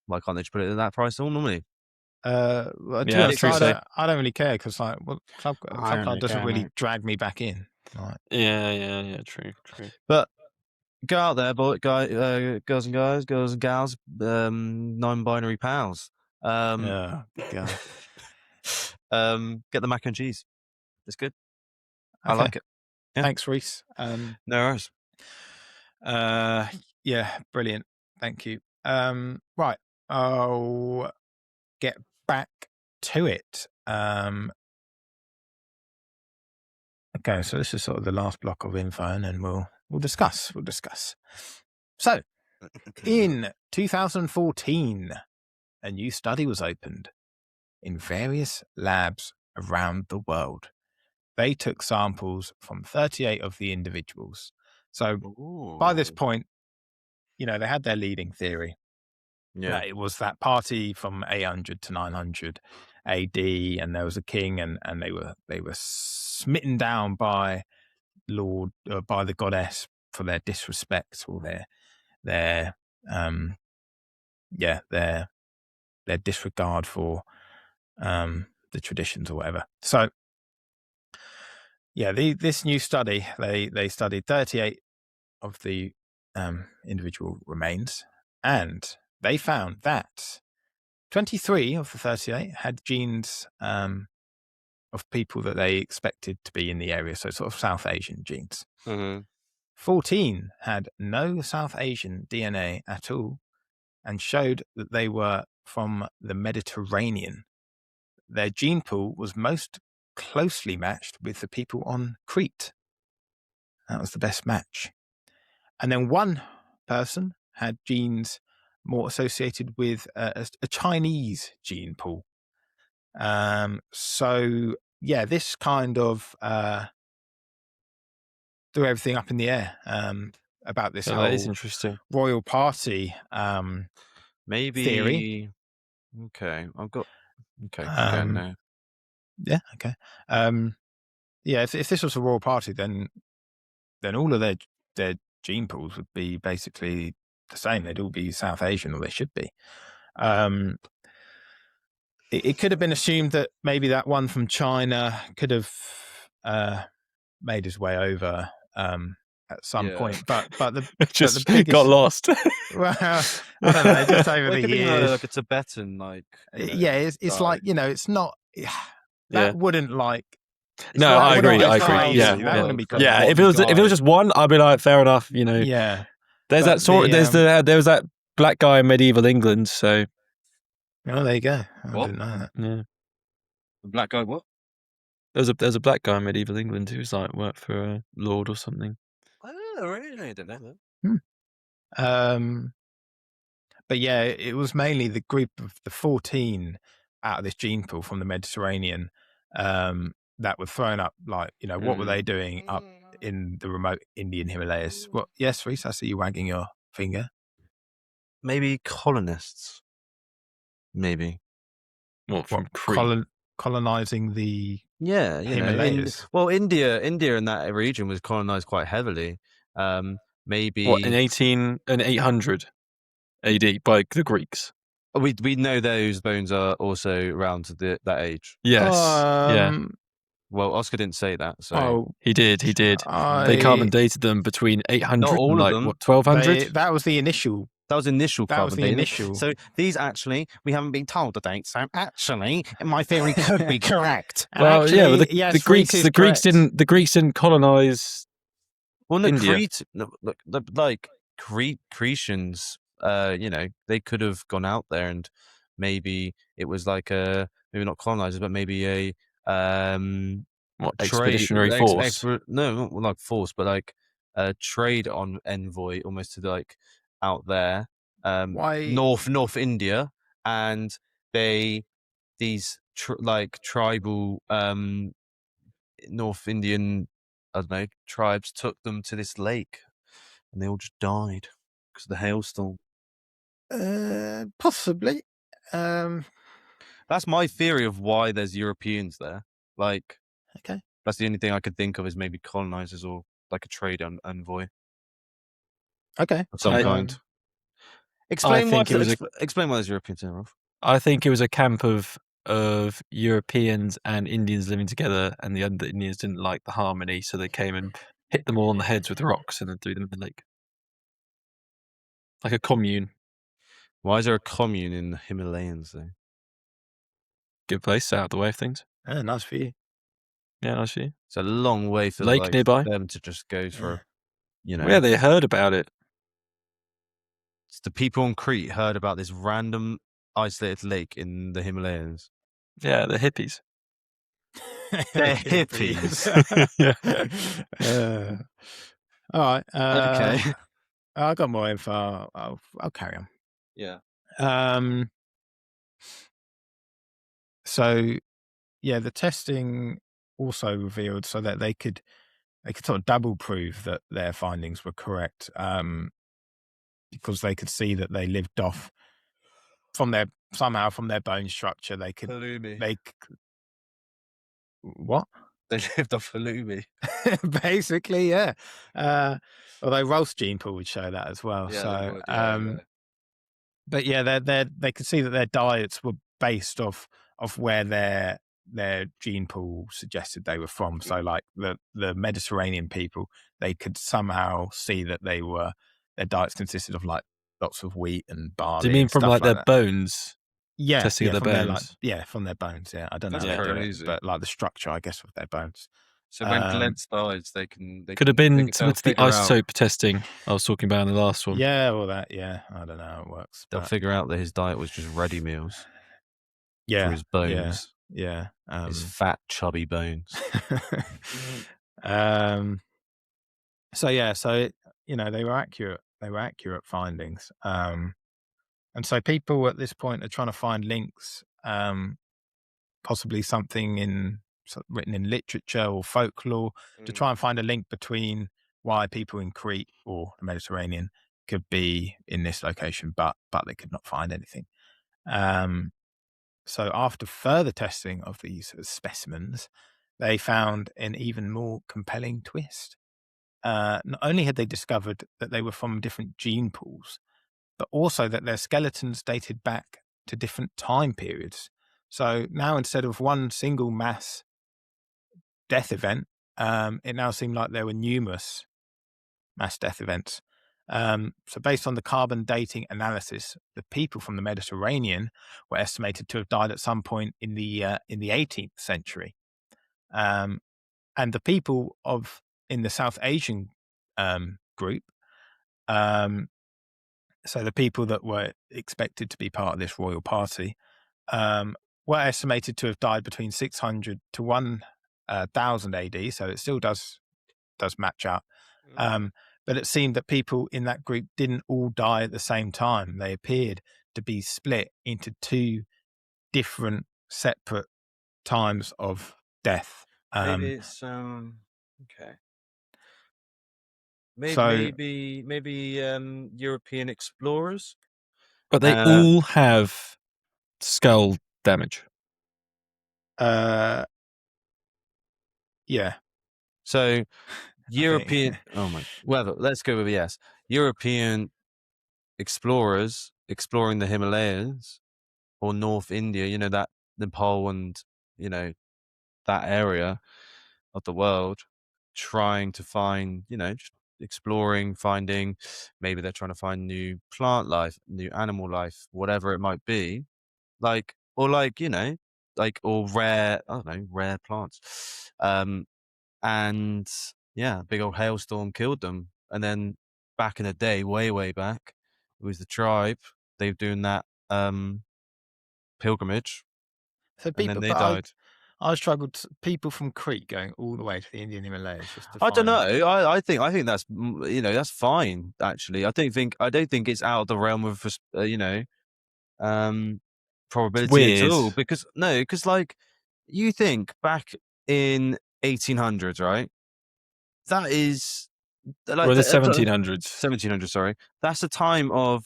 Why can't they just put it at that price all normally? I don't really care because club card doesn't really drag me back in. Right. Yeah, true. But go out there, girls and guys, girls and gals, non-binary pals. God. Get the mac and cheese. It's good. Okay. I like it. Yeah. Thanks, Reese. No worries. Yeah, brilliant. Thank you. Right. I'll get back to it. Okay, so this is sort of the last block of info, and then we'll discuss. So, in 2014, a new study was opened in various labs around the world. They took samples from 38 of the individuals. So by this point, they had their leading theory. that it was that party from 800 to 900 AD, and there was a king, and they were smitten down by by the goddess for their disrespect or their disregard for the traditions or whatever. So this new study, they studied 38 of the individual remains, and they found that 23 of the 38 had genes of people that they expected to be in the area, so sort of South Asian genes. 14 had no South Asian DNA at all and showed that they were from the Mediterranean. Their gene pool was most closely matched with the people on Crete. That was the best match. And then one person had genes more associated with a Chinese gene pool. This kind of threw everything up in the air about this whole that is interesting. royal party Maybe theory. Okay, I've got. Okay, again now. Yeah. Okay. If this was a royal party, then all of their gene pools would be basically the same. They'd all be South Asian, or they should be. It could have been assumed that maybe that one from China could have made his way over at some point, but the biggest... got lost. Well, I don't know, just over the years, like a Tibetan, like it's like, it's not that wouldn't like. No, I agree. Yeah, yeah. If it was just one, I'd be like, fair enough. Yeah. There's that sort. There was that black guy in medieval England. So. Oh, there you go. I What? didn't know that. Yeah. The black guy. What? There's a black guy in medieval England who was like worked for a lord or something. Oh, really? I didn't know that. But yeah, it was mainly the group of the 14 out of this gene pool from the Mediterranean that were thrown up. Like, what were they doing up in the remote Indian Himalayas? What? Yes, Reese, I see you wagging your finger. Maybe colonists. Maybe. What, from Crete? Colonizing the Himalayas. India in that region was colonized quite heavily. Maybe what, in 800 AD by the Greeks. We know those bones are also around that age. Yes. Yeah. Well, Oscar didn't say that, so he did. They carbon dated them between 800 not all and of them. 1200. That was the initial. That was initial carbon dating. Initial. So these actually, we haven't been told the date. So actually, my theory could be correct. Well, actually, but the Greeks didn't colonize. Well, no, India. Cretians, they could have gone out there and maybe it was like maybe not colonizers, but maybe a expeditionary force? No, not like force, but like a trade on envoy, almost to like out there, North India, and these tribal North Indian, I don't know, tribes took them to this lake, and they all just died because of the hailstorm. Possibly. That's my theory of why there's Europeans there. Like, okay, that's the only thing I could think of is maybe colonizers or like a trade envoy. Okay, of some kind. Explain why there's Europeans there, Rolf. I think it was a camp of Europeans and Indians living together, and the other Indians didn't like the harmony, so they came and hit them all on the heads with rocks and then threw them in the lake. Like a commune. Why is there a commune in the Himalayas, though? Good place, out of the way of things. Oh, nice for you. Yeah, nice for you. It's a long way for lake nearby. them to just go for, Yeah, they heard about it. It's the people on Crete heard about this random isolated lake in the Himalayas. Yeah, they're hippies. They're hippies. Yeah. All right. Okay. I got more info. I'll carry on. Yeah. So, yeah, the testing also revealed so that they could sort of double prove that their findings were correct, because they could see that they lived off from their bone structure, they could halloumi. What? They lived off halloumi. Basically, yeah. Although Rolf's gene pool would show that as well. Yeah, So, they would. Yeah. but yeah, they could see that their diets were based off of where their gene pool suggested they were from. So, like the Mediterranean people, they could somehow see that their diets consisted of like lots of wheat and barley. Do you mean and from stuff like their that. bones? Yeah, testing of their from bones. from their bones. Yeah, I don't know That's how they do it, crazy. but like the structure, I guess, of their bones. So when Glentz dies, they can. Could have been some they'll of the figure out. isotope testing I was talking about in the last one. Yeah, well, that. Yeah, I don't know how it works. They'll figure out that his diet was just ready meals Yeah, for his bones. yeah. His fat, chubby bones. So yeah, they were accurate. They were accurate findings. And so people at this point are trying to find links, possibly something written in literature or folklore, to try and find a link between why people in Crete or the Mediterranean could be in this location, but they could not find anything. So after further testing of these specimens, they found an even more compelling twist. Not only had they discovered that they were from different gene pools, but also that their skeletons dated back to different time periods. So now, instead of one single mass death event, it now seemed like there were numerous mass death events. So based on the carbon dating analysis, the people from the Mediterranean were estimated to have died at some point in the 18th century. And the people in the South Asian group, so the people that were expected to be part of this royal party, were estimated to have died between 600 to 1000 AD. So it still does match up. But it seemed that people in that group didn't all die at the same time. They appeared to be split into two different separate times of death. Maybe it's okay. Maybe European explorers, but they all have skull damage. Yeah. So European. Oh my. Well, let's go with yes. European explorers exploring the Himalayas or North India. That Nepal and that area of the world, trying to find just exploring, finding. Maybe they're trying to find new plant life, new animal life, whatever it might be, or rare. I don't know, rare plants. And yeah, big old hailstorm killed them. And then back in the day, way back, it was the tribe. They were doing that pilgrimage, So and then they died. I struggled. People from Crete going all the way to the Indian Himalayas just to I don't know. I think that's that's fine. Actually, I don't think it's out of the realm of probability at all. Because like you think back in 1800s, right? That is like or the 1700s. 1700s, sorry. That's a time of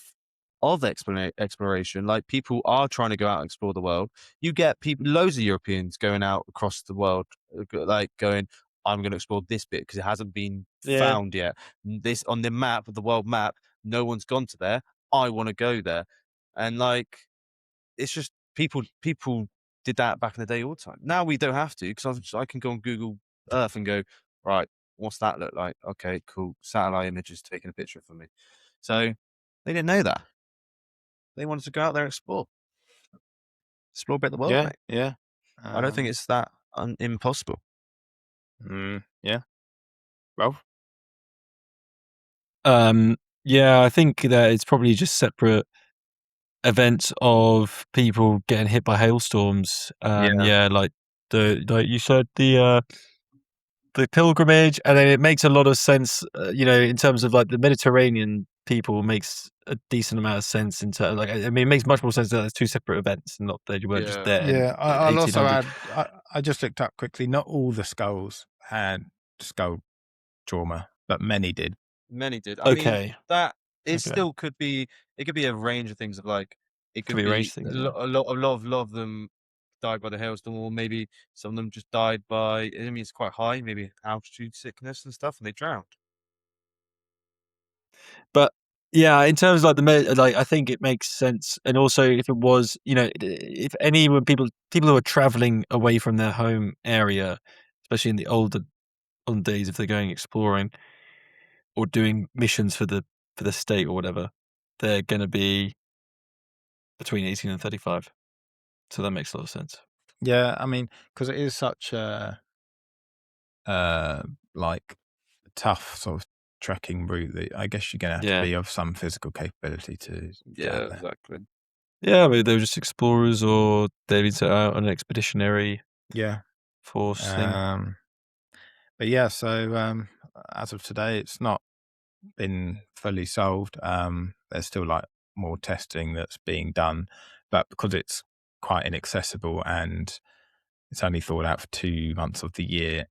exploration. Like people are trying to go out and explore the world. You get loads of Europeans going out across the world, like going, I'm going to explore this bit because it hasn't been found yet. This on the map, the world map, no one's gone to there. I want to go there. And like, it's just people did that back in the day all the time. Now we don't have to, because I can go on Google Earth and go, right, what's that look like? Okay, cool. Satellite images taking a picture for me. So they didn't know that. They wanted to go out there and explore a bit of the world, mate. Yeah. I don't think it's that impossible. Yeah. Well. Yeah, I think that it's probably just separate events of people getting hit by hailstorms. Like you said, the pilgrimage, and then it makes a lot of sense. In terms of like the Mediterranean people, makes a decent amount of sense. It makes much more sense that there's two separate events and not that you weren't just there. Yeah, I'll also add. I just looked up quickly. Not all the skulls had skull trauma, but many did. Many did. I mean, that it still could be. It could be a range of things of like it Can could be a range be of things. a lot of them died by the hailstorm, or maybe some of them just died by. I mean, it's quite high, maybe altitude sickness and stuff, and they drowned. But yeah, in terms of like I think it makes sense. And also, if it was, if anyone people who are traveling away from their home area, especially in the olden days, if they're going exploring or doing missions for the state or whatever, they're going to be between 18 and 35. So that makes a lot of sense. Yeah, I mean, because it is such a like tough sort of trekking route that I guess you're going to have to be of some physical capability to get out there. Exactly. Yeah, maybe they were just explorers, or they've been set out on an expeditionary force thing. But yeah, so as of today, it's not been fully solved. There's still like more testing that's being done, but because it's quite inaccessible and it's only thawed out for 2 months of the year,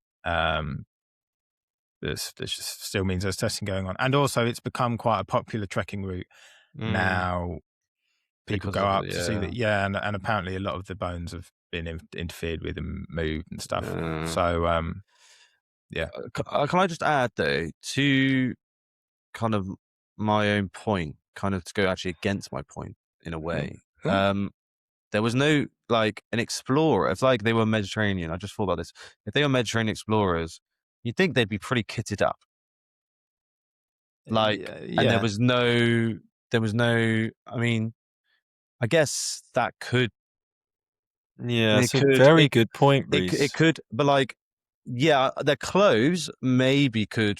this just still means there's testing going on. And also it's become quite a popular trekking route now. People go up to see that, and apparently a lot of the bones have been interfered with and moved and stuff. So yeah. Can I just add though, to kind of my own point, kind of to go actually against my point in a way. There was no like an explorer. If like they were Mediterranean, I just thought about this. If they were Mediterranean explorers, you'd think they'd be pretty kitted up. Like, and there was no. I mean, I guess that could. Yeah, it's a very good point, Reece. It could, but like, yeah, their clothes maybe could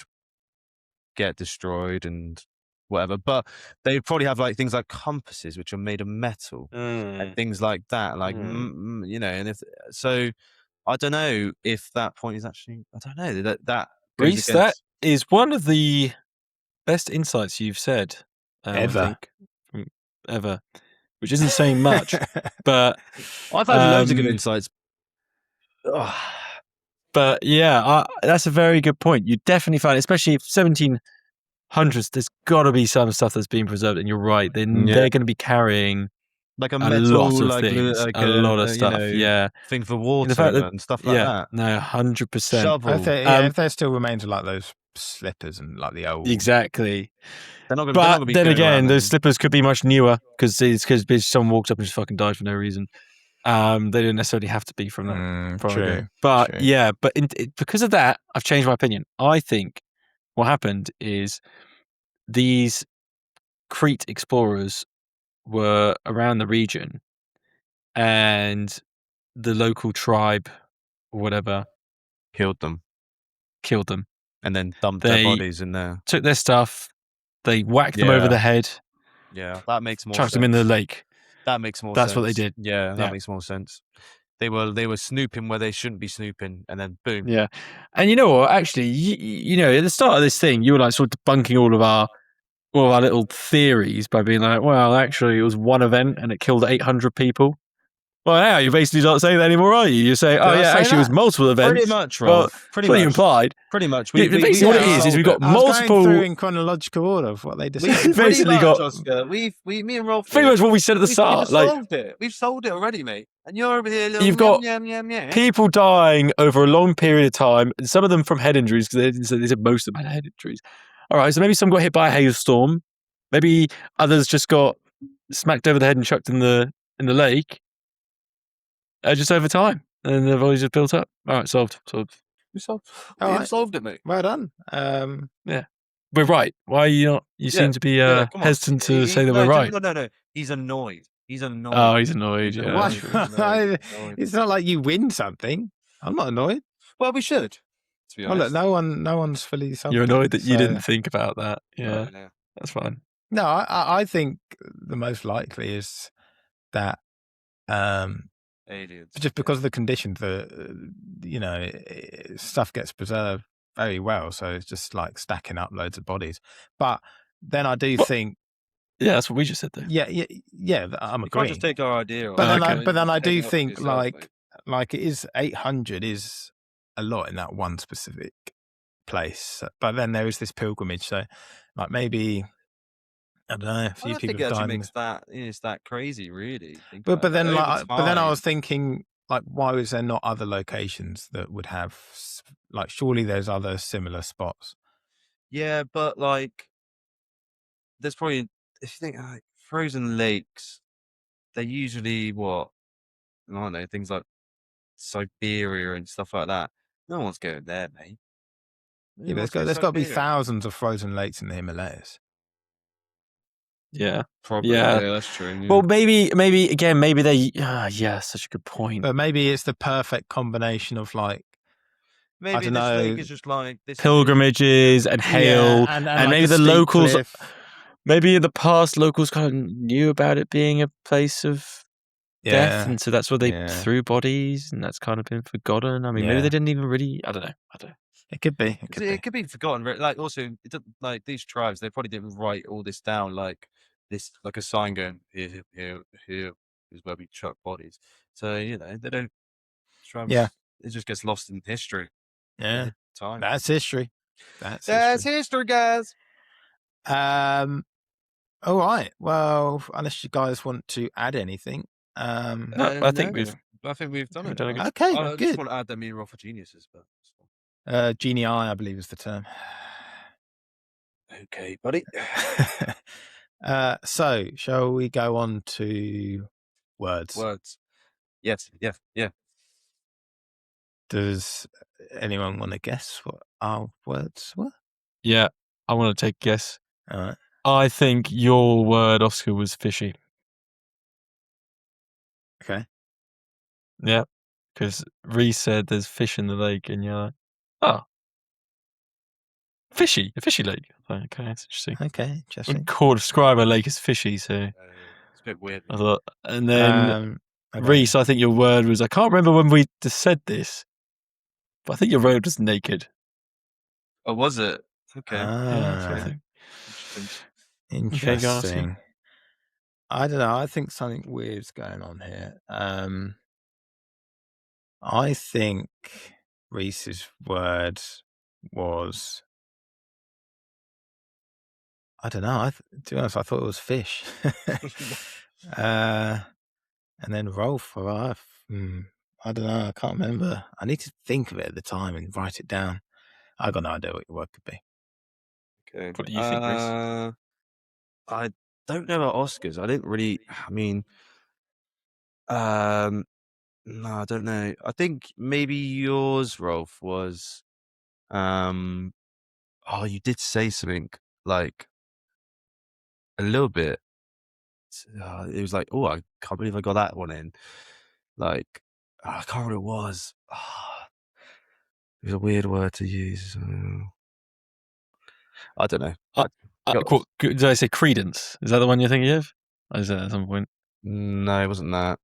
get destroyed and whatever, but they'd probably have like things like compasses, which are made of metal and things like that. Like, and if so, I don't know if that point is actually. I don't know that. Reece, that is one of the best insights you've said ever. I think, ever, which isn't saying much, but I've had loads of good insights. But yeah, that's a very good point. You definitely find, especially if 1700s, there's got to be some stuff that's being preserved, and you're right. They're going to be carrying like a metal, lot of things, a lot of stuff. Thing for water and stuff like that. No, 100%. Shovel. If there still remains like those slippers and like the old. Exactly. They're not gonna, but then again, those slippers could be much newer because someone walked up and just fucking died for no reason. They don't necessarily have to be from that far ago. But because of that, I've changed my opinion. I think what happened is these Crete explorers were around the region, and the local tribe or whatever killed them, and then dumped their bodies in there. Took their stuff, they whacked them over the head. Yeah, that makes more chucked sense. them in the lake. That makes more sense. That's what they did. Yeah, that makes more sense. They were snooping where they shouldn't be snooping, and then boom. Yeah, and you know what? Actually, you know, at the start of this thing, you were like sort of debunking all of our little theories by being like, well, actually, it was one event and it killed 800 people. Well, now you're basically not saying that anymore, are you? You're saying, actually, it was multiple events. Pretty much, Rob. Pretty much implied. Pretty much. Basically, what it is we've got multiple. Going through in chronological order of what they decided. We've basically got. Oscar, me and Rolf. Pretty much what we said at the start. Solved it. We've solved it already, mate. And you're over here. You've got people dying over a long period of time, and some of them from head injuries because they said most of them had head injuries. All right, so maybe some got hit by a hailstorm. Maybe others just got smacked over the head and chucked in the lake. Just over time, and the bodies just built up. All right, solved. We solved it, mate. Well done. Yeah, we're right. Why are you not? You seem to be hesitant to say that we're right. No. He's annoyed. Oh, he's annoyed. Yeah, it's not like you win something. I'm not annoyed. Well, we should. To be honest. Well, look, no one's fully. You're annoyed that you didn't think about that. Yeah, that's fine. No, I think the most likely is that. Aliens. Just because of the conditions, stuff gets preserved very well, so it's just like stacking up loads of bodies. But then I do think, that's what we just said there. Yeah, I'm agreeing. You can't just take our idea. But then I do think like it is 800 is a lot in that one specific place. But then there is this pilgrimage, so like maybe I don't know. A I few don't think people it have actually died. makes that it's that crazy, really. Think But about then it. Over but then I was time. thinking, like, why was there not other locations that would have like? Surely there's other similar spots. Yeah, but like, there's probably if you think like frozen lakes, they're usually what I don't know things like Siberia and stuff like that. No one's going there, mate. Yeah, Who but wants to go to there's got to be Siberia? thousands of frozen lakes in the Himalayas. Yeah. Probably. Yeah. Yeah, that's true. Yeah. Well, maybe again, maybe they. Yeah, such a good point. But maybe it's the perfect combination of like, I Maybe don't this lake know, is just like this Pilgrimages and hail, and and like maybe a the steep locals. cliff. Maybe in the past, locals kind of knew about it being a place of death, Yeah, and so that's where they yeah, threw bodies, and that's kind of been forgotten. I mean, maybe yeah. they didn't even really. I don't know. It could be. It 'Cause could be. it could be forgotten. Like also, it doesn't, like these tribes, they probably didn't write all this down like this, like a sign going here is where we chuck bodies. So they don't. Yeah, Tribes, it just gets lost in history. yeah. Time. That's history. That's That's history. history, guys. All right. Well, unless you guys want to add anything. No, I think we've done it. done a good. Okay, I just good. want to add that me and Rolf are geniuses, but it's fine. Genii, I believe is the term. Okay, buddy. So shall we go on to words? Words. Yes. Yeah. Does anyone want to guess what our words were? Yeah, I want to take a guess. All right. I think your word, Oscar, was fishy. Okay. Yeah, because Reese said there's fish in the lake, and you're like, oh, a fishy lake. Okay, that's interesting. Okay. Interesting. Describe a lake as fishy, so It's a bit weird. I thought. And then Okay. Reese, I think your word was, I can't remember when we just said this, but I think your word was naked. Oh, was it? Okay. Yeah, that's what I think. Interesting. Okay, I don't know. I think something weird's going on here. I think Reese's word was, I don't know. To be honest, I thought it was fish. And then Rolf, I don't know. I can't remember. I need to think of it at the time and write it down. I got no idea what your word could be. Okay. What do you think, Reese? I don't know about Oscars. I didn't really. I mean, no, I don't know. I think maybe yours, Rolf, was. Oh, you did say something like a little bit. It was like, oh, I can't believe I got that one in. Like, I can't remember what it was. It was a weird word to use. I don't know. Did I say credence? Is that the one you're thinking of? Or is that at some point? No, it wasn't that.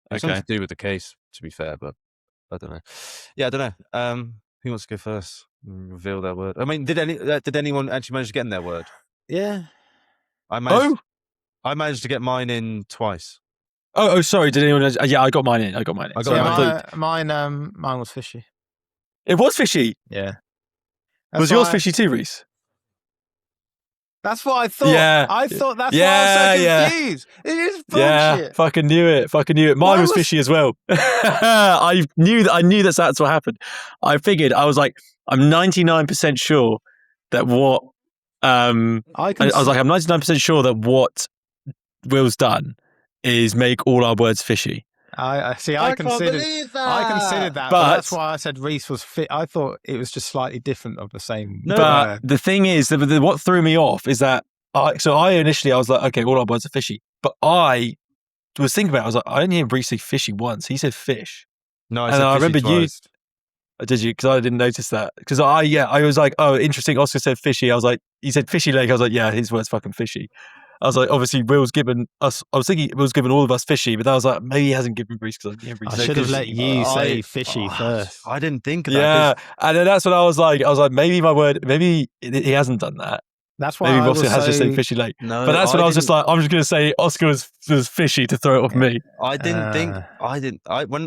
It was something to do with the case, to be fair, but I don't know. Yeah, I don't know. Who wants to go first? Reveal their word. I mean, did anyone actually manage to get in their word? Yeah. I managed to get mine in twice. Oh, sorry. Did anyone? Yeah, I got mine in. Mine was fishy. It was fishy. Yeah. Was yours fishy too, Reese? That's what I thought. Yeah. I thought that's why I was so confused. It is bullshit. Yeah, fucking knew it. Mine was fishy as well. I knew that's what happened. I figured, I was like, I'm 99% sure that what I'm 99% sure that what Will's done is make all our words fishy. I considered that, but that's why I said Reese was fit. I thought it was just slightly different of the same. But the thing is, what threw me off is that I was like, okay, all our words are fishy. But I was thinking about it, I was like, I didn't hear Reese say fishy once. He said fish. No, I remember twice. Did you? Because I didn't notice that. Because I was like, oh, interesting. Oscar said fishy. I was like, he said fishy lake. I was like, yeah, his word's fucking fishy. I was like, obviously, Will's given us. I was thinking Will's given all of us fishy, but I was like, maybe he hasn't given Reese because I should have let you say fishy first. I didn't think of that. Yeah, and then that's what I was like. Maybe my word. Maybe he hasn't done that. That's why Maybe I Ross was has just said so. Fishy Lake. No, But that's what I was just didn't- like, I'm just going to say Oscar was fishy to throw it off me. I didn't think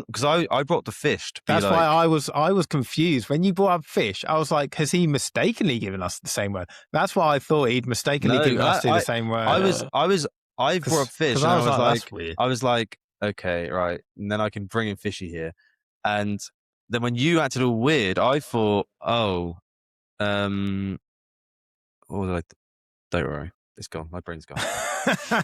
because I brought the fish to be That's like. why I was confused when you brought up fish. I was like, has he mistakenly given us the same word? That's why I thought he'd mistakenly given us the same word. I brought up fish, and I I was was like, that's weird. I was like, okay, right, and then I can bring in fishy here, and then when you acted all weird, I thought, oh, what was I? Don't worry, it's gone. My brain's gone.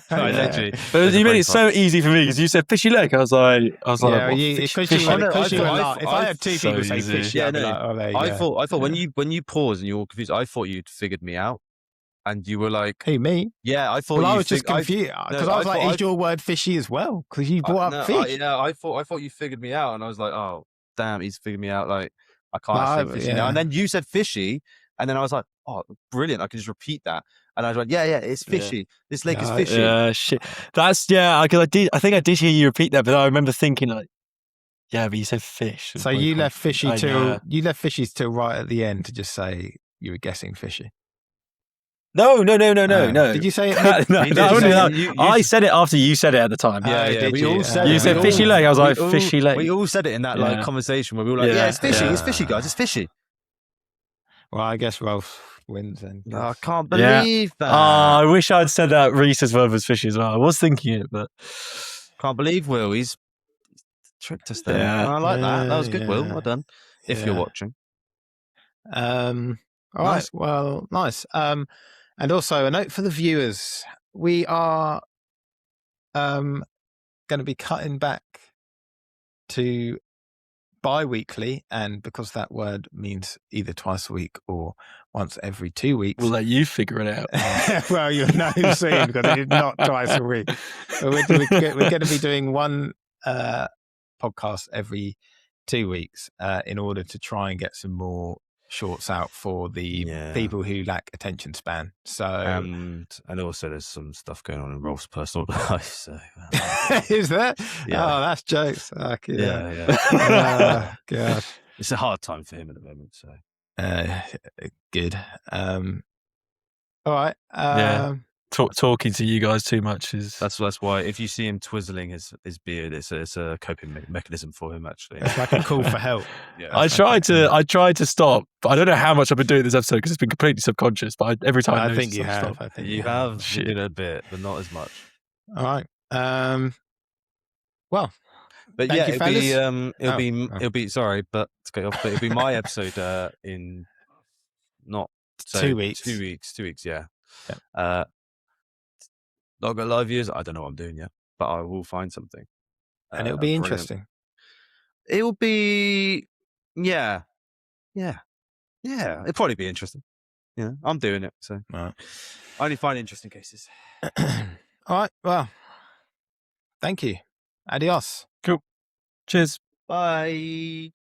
Literally, But you made it so easy for me because you said Fishy Lake. I was like, yeah, what, because fish, you went I if I had two people say easy. fishy, I'd be like, oh, there you go. I thought when you paused and you were confused, I thought you'd figured me out, and you were like, Who, me? yeah, I thought. Well, I was just confused because I was like, is your word fishy as well? Because you brought up fish. I thought you figured me out, and I was like, oh, damn, he's figured me out. Like, I can't say fishy now. And then you said fishy, and then I was like, oh, brilliant! I can just repeat that. And I was like, yeah, it's fishy. Yeah. This lake is fishy. Yeah, shit. That's because I think I did hear you repeat that, but I remember thinking like, yeah, but you said fish. So you left fishy till right at the end to just say you were guessing fishy. No. Did you say it? No, I said it after you said it at the time. Yeah. We all said you said Fishy Lake. I was like, Fishy Lake. We all said it in that like conversation where we were like, yeah, it's fishy. It's fishy, guys. It's fishy. Well, I guess Ralph wins then. Oh, I can't believe that. I wish I'd said that Reese's word was fishy as well. I was thinking it, but can't believe Will. He's tricked us there. Yeah. I like that. That was good, Will. Well done. If you're watching. All right. Well, nice. And also a note for the viewers: we are going to be cutting back to bi-weekly, and because that word means either twice a week or once every 2 weeks, we'll let you figure it out. Well, you'll know soon because it is not twice a week. We're going to be doing one podcast every 2 weeks in order to try and get some more shorts out for the people who lack attention span. So and also there's some stuff going on in Rolf's personal life. So is there? Yeah. Oh, that's jokes. Okay, yeah. God, it's a hard time for him at the moment. So good. All right. Talking to you guys too much is that's why if you see him twizzling his beard, it's a coping mechanism for him. Actually, it's like a call for help. I tried to stop, but I don't know how much I've been doing this episode because it's been completely subconscious. But every time I think you have. I think you have. You did a bit, but not as much. All right. Well, but thank you, it'll be sorry, but to get off, but it'll be my episode in not 2 weeks. 2 weeks. 2 weeks. Yeah. Not gonna lie, viewers, I don't know what I'm doing yet, but I will find something. And it'll be interesting. It will be, yeah. It'll probably be interesting. Yeah, I'm doing it, so right. I only find interesting cases. All right, well, thank you. Adios. Cool. Cheers. Bye.